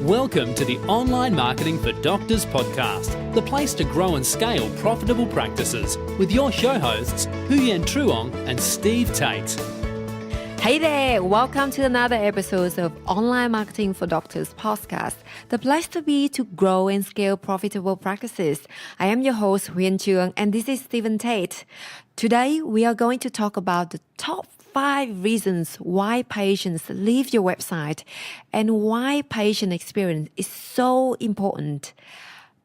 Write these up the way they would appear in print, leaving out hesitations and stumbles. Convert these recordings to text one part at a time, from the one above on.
Welcome to the Online Marketing for Doctors podcast, the place to grow and scale profitable practices with your show hosts, Huyen Truong and Steve Tate. Hey there, welcome to another episode of Online Marketing for Doctors podcast, the place to be to grow and scale profitable practices. I am your host, Huyen Truong, and this is Stephen Tate. Today, we are going to talk about the top 5 reasons why patients leave your website and why patient experience is so important.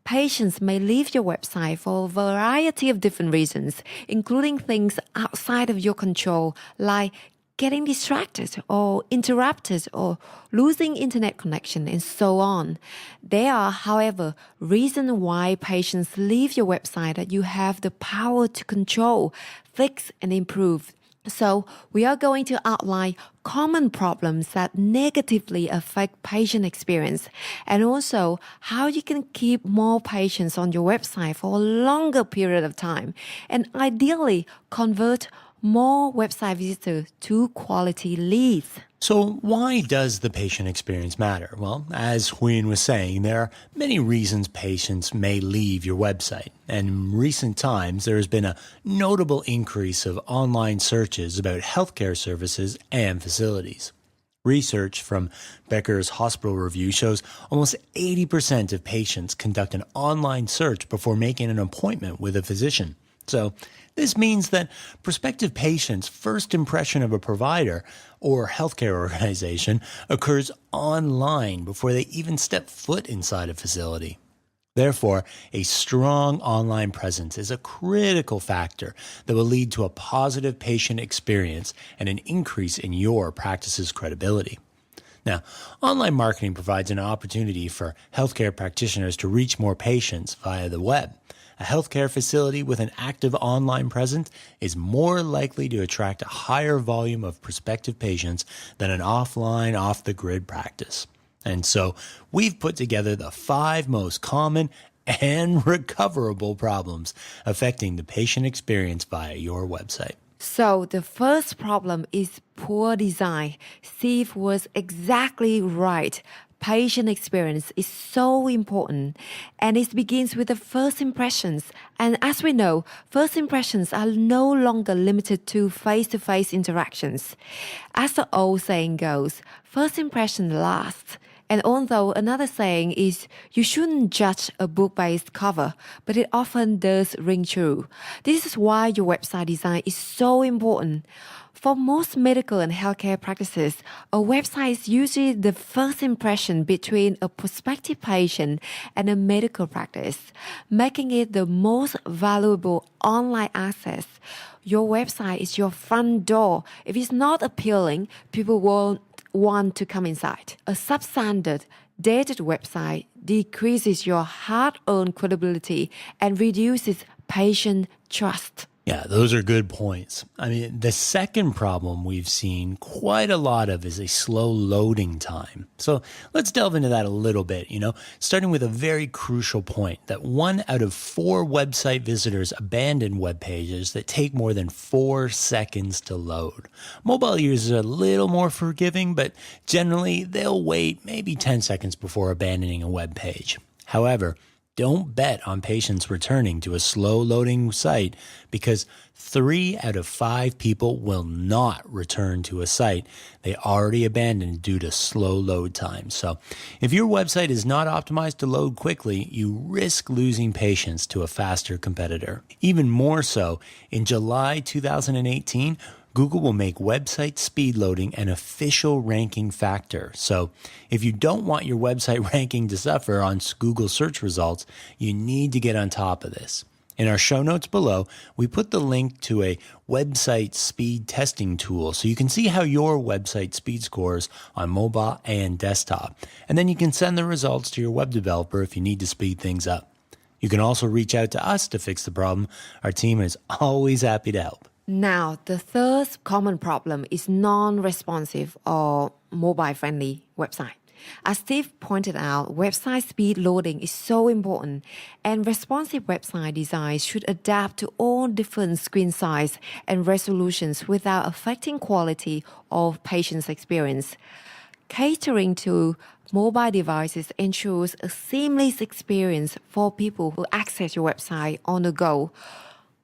Patients may leave your website for a variety of different reasons, including things outside of your control, like getting distracted or interrupted or losing internet connection and so on. There are, however, reasons why patients leave your website that you have the power to control, fix, and improve. So we are going to outline common problems that negatively affect patient experience and also how you can keep more patients on your website for a longer period of time and ideally convert more website visitors to quality leads. So why does the patient experience matter? Well, as Huyen was saying, there are many reasons patients may leave your website. And in recent times, there has been a notable increase of online searches about healthcare services and facilities. Research from Becker's Hospital Review shows almost 80% of patients conduct an online search before making an appointment with a physician. So this means that prospective patients' first impression of a provider or healthcare organization occurs online before they even step foot inside a facility. Therefore, a strong online presence is a critical factor that will lead to a positive patient experience and an increase in your practice's credibility. Now, online marketing provides an opportunity for healthcare practitioners to reach more patients via the web. A healthcare facility with an active online presence is more likely to attract a higher volume of prospective patients than an offline, off-the-grid practice. And so we've put together the 5 most common and recoverable problems affecting the patient experience via your website. So the first problem is poor design. Steve was exactly right. Patient experience is so important and it begins with the first impressions. And as we know, first impressions are no longer limited to face-to-face interactions. As the old saying goes, first impression lasts. And although another saying is you shouldn't judge a book by its cover, but it often does ring true. This is why your website design is so important. For most medical and healthcare practices, a website is usually the first impression between a prospective patient and a medical practice, making it the most valuable online access. Your website is your front door. If it's not appealing, people won't want to come inside. A substandard, dated website decreases your hard-earned credibility and reduces patient trust. Yeah, those are good points. I mean, the second problem we've seen quite a lot of is a slow loading time. So let's delve into that a little bit, starting with a very crucial point that 1 out of 4 website visitors abandon web pages that take more than 4 seconds to load. Mobile users are a little more forgiving, but generally they'll wait maybe 10 seconds before abandoning a web page. However, don't bet on patients returning to a slow-loading site because 3 out of 5 people will not return to a site they already abandoned due to slow load times. So if your website is not optimized to load quickly, you risk losing patients to a faster competitor. Even more so, in July 2018, Google will make website speed loading an official ranking factor. So if you don't want your website ranking to suffer on Google search results, you need to get on top of this. In our show notes below, we put the link to a website speed testing tool so you can see how your website speed scores on mobile and desktop. And then you can send the results to your web developer if you need to speed things up. You can also reach out to us to fix the problem. Our team is always happy to help. Now, the third common problem is non-responsive or mobile-friendly website. As Steve pointed out, website speed loading is so important, and responsive website design should adapt to all different screen size and resolutions without affecting quality of patient's experience. Catering to mobile devices ensures a seamless experience for people who access your website on the go.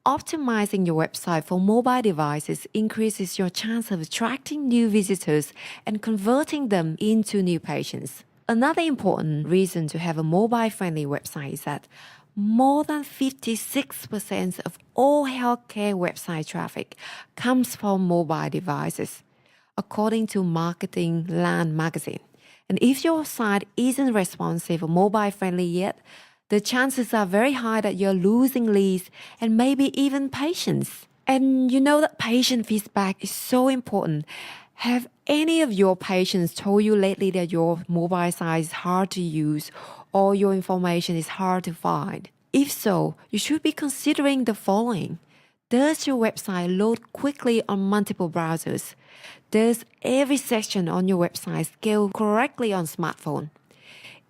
Optimizing your website for mobile devices increases your chance of attracting new visitors and converting them into new patients. Another important reason to have a mobile-friendly website is that more than 56% of all healthcare website traffic comes from mobile devices, according to Marketing Land magazine. And if your site isn't responsive or mobile-friendly yet, the chances are very high that you're losing leads and maybe even patients. And you know that patient feedback is so important. Have any of your patients told you lately that your mobile site is hard to use or your information is hard to find? If so, you should be considering the following. Does your website load quickly on multiple browsers? Does every section on your website scale correctly on smartphone?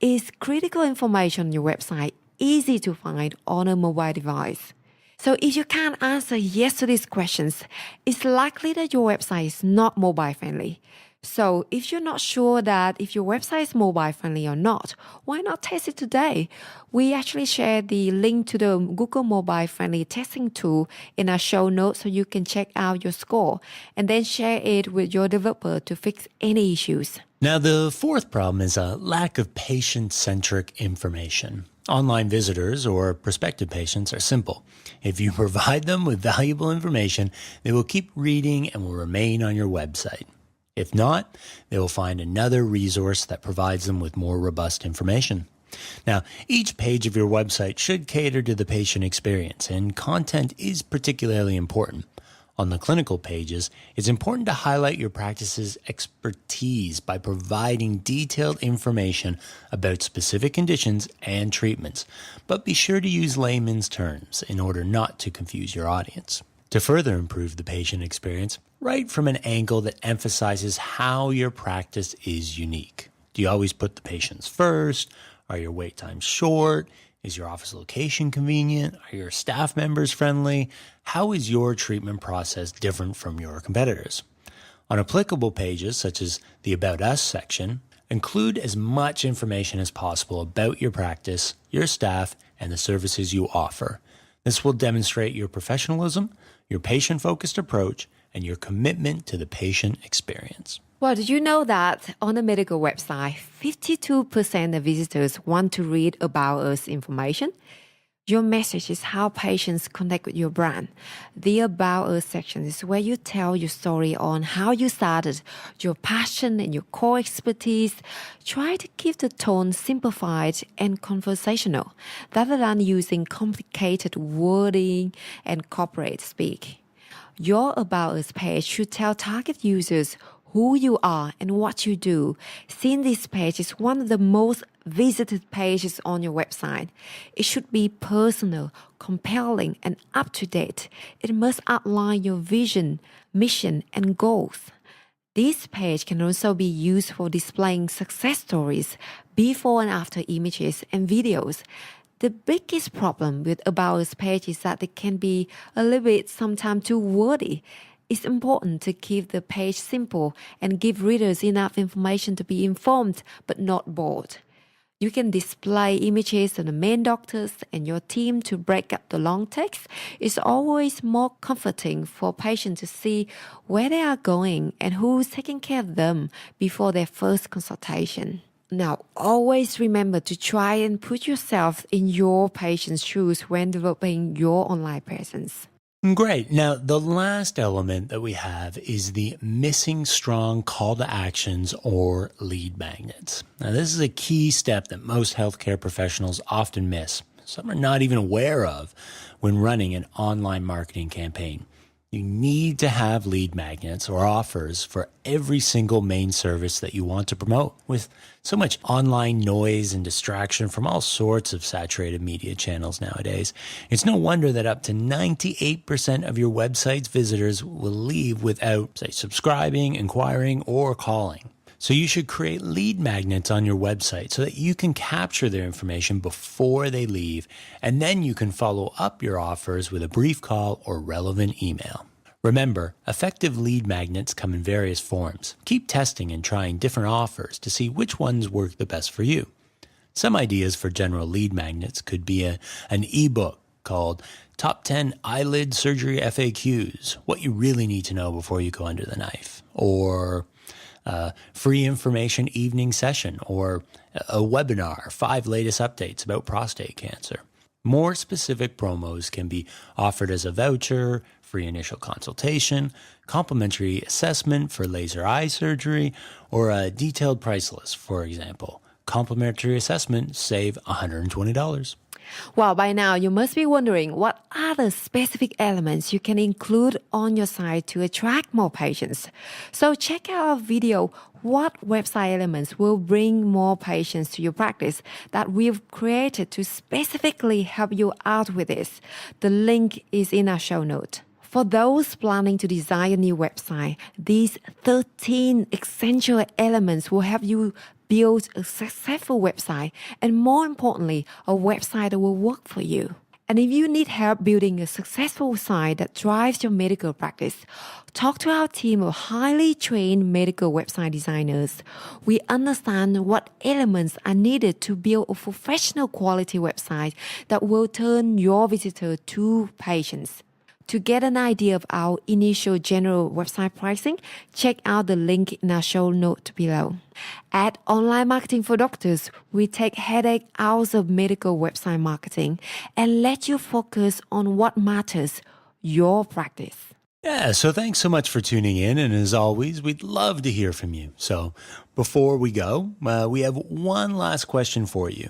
Is critical information on your website easy to find on a mobile device? So if you can't answer yes to these questions, it's likely that your website is not mobile friendly. So if you're not sure that if your website is mobile friendly or not, why not test it today? We actually share the link to the Google Mobile Friendly Testing Tool in our show notes so you can check out your score and then share it with your developer to fix any issues. Now, the fourth problem is a lack of patient-centric information. Online visitors or prospective patients are simple. If you provide them with valuable information, they will keep reading and will remain on your website. If not, they will find another resource that provides them with more robust information. Now, each page of your website should cater to the patient experience, and content is particularly important. On the clinical pages, it's important to highlight your practice's expertise by providing detailed information about specific conditions and treatments, but be sure to use layman's terms in order not to confuse your audience. To further improve the patient experience, write from an angle that emphasizes how your practice is unique. Do you always put the patients first? Are your wait times short? Is your office location convenient? Are your staff members friendly? How is your treatment process different from your competitors? On applicable pages, such as the About Us section, include as much information as possible about your practice, your staff, and the services you offer. This will demonstrate your professionalism, your patient-focused approach, and your commitment to the patient experience. Well, did you know that on the medical website, 52% of visitors want to read about us information? Your message is how patients connect with your brand. The About Us section is where you tell your story on how you started, your passion and your core expertise. Try to keep the tone simplified and conversational, rather than using complicated wording and corporate speak. Your About Us page should tell target users who you are and what you do. Seeing this page is one of the most visited pages on your website. It should be personal, compelling, and up-to-date. It must outline your vision, mission, and goals. This page can also be used for displaying success stories, before and after images, and videos. The biggest problem with About Us page is that it can be a little bit sometimes too wordy. It's important to keep the page simple and give readers enough information to be informed but not bored. You can display images of the main doctors and your team to break up the long text. It's always more comforting for patients to see where they are going and who's taking care of them before their first consultation. Now, always remember to try and put yourself in your patient's shoes when developing your online presence. Great. Now, the last element that we have is the missing strong call to actions or lead magnets. Now, this is a key step that most healthcare professionals often miss. Some are not even aware of when running an online marketing campaign. You need to have lead magnets or offers for every single main service that you want to promote. With so much online noise and distraction from all sorts of saturated media channels nowadays, it's no wonder that up to 98% of your website's visitors will leave without, say, subscribing, inquiring, or calling. So you should create lead magnets on your website so that you can capture their information before they leave, and then you can follow up your offers with a brief call or relevant email. Remember, effective lead magnets come in various forms. Keep testing and trying different offers to see which ones work the best for you. Some ideas for general lead magnets could be an ebook called Top 10 Eyelid Surgery FAQs, What You Really Need to Know Before You Go Under the Knife, or a free information evening session, or a webinar, 5 latest updates about prostate cancer. More specific promos can be offered as a voucher, free initial consultation, complimentary assessment for laser eye surgery, or a detailed price list, for example. Complimentary assessment, save $120. Well, by now you must be wondering what other specific elements you can include on your site to attract more patients. So check out our video, What Website Elements Will Bring More Patients to Your Practice, that we've created to specifically help you out with this. The link is in our show note. For those planning to design a new website, these 13 essential elements will help you build a successful website, and more importantly, a website that will work for you. And if you need help building a successful site that drives your medical practice, talk to our team of highly trained medical website designers. We understand what elements are needed to build a professional quality website that will turn your visitor to patients. To get an idea of our initial general website pricing, check out the link in our show note below. At Online Marketing for Doctors, we take headache out of medical website marketing and let you focus on what matters, your practice. Yeah, so thanks so much for tuning in, and as always, we'd love to hear from you. So before we go, we have one last question for you.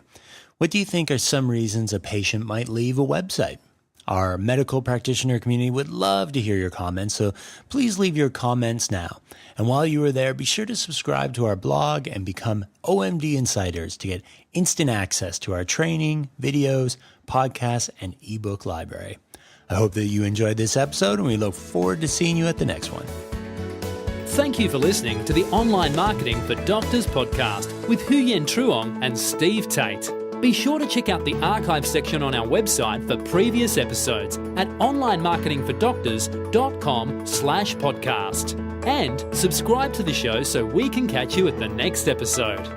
What do you think are some reasons a patient might leave a website? Our medical practitioner community would love to hear your comments, so please leave your comments now. And while you are there, be sure to subscribe to our blog and become OMD Insiders to get instant access to our training, videos, podcasts, and ebook library. I hope that you enjoyed this episode, and we look forward to seeing you at the next one. Thank you for listening to the Online Marketing for Doctors podcast with Huyen Truong and Steve Tate. Be sure to check out the archive section on our website for previous episodes at onlinemarketingfordoctors.com/podcast. And subscribe to the show so we can catch you at the next episode.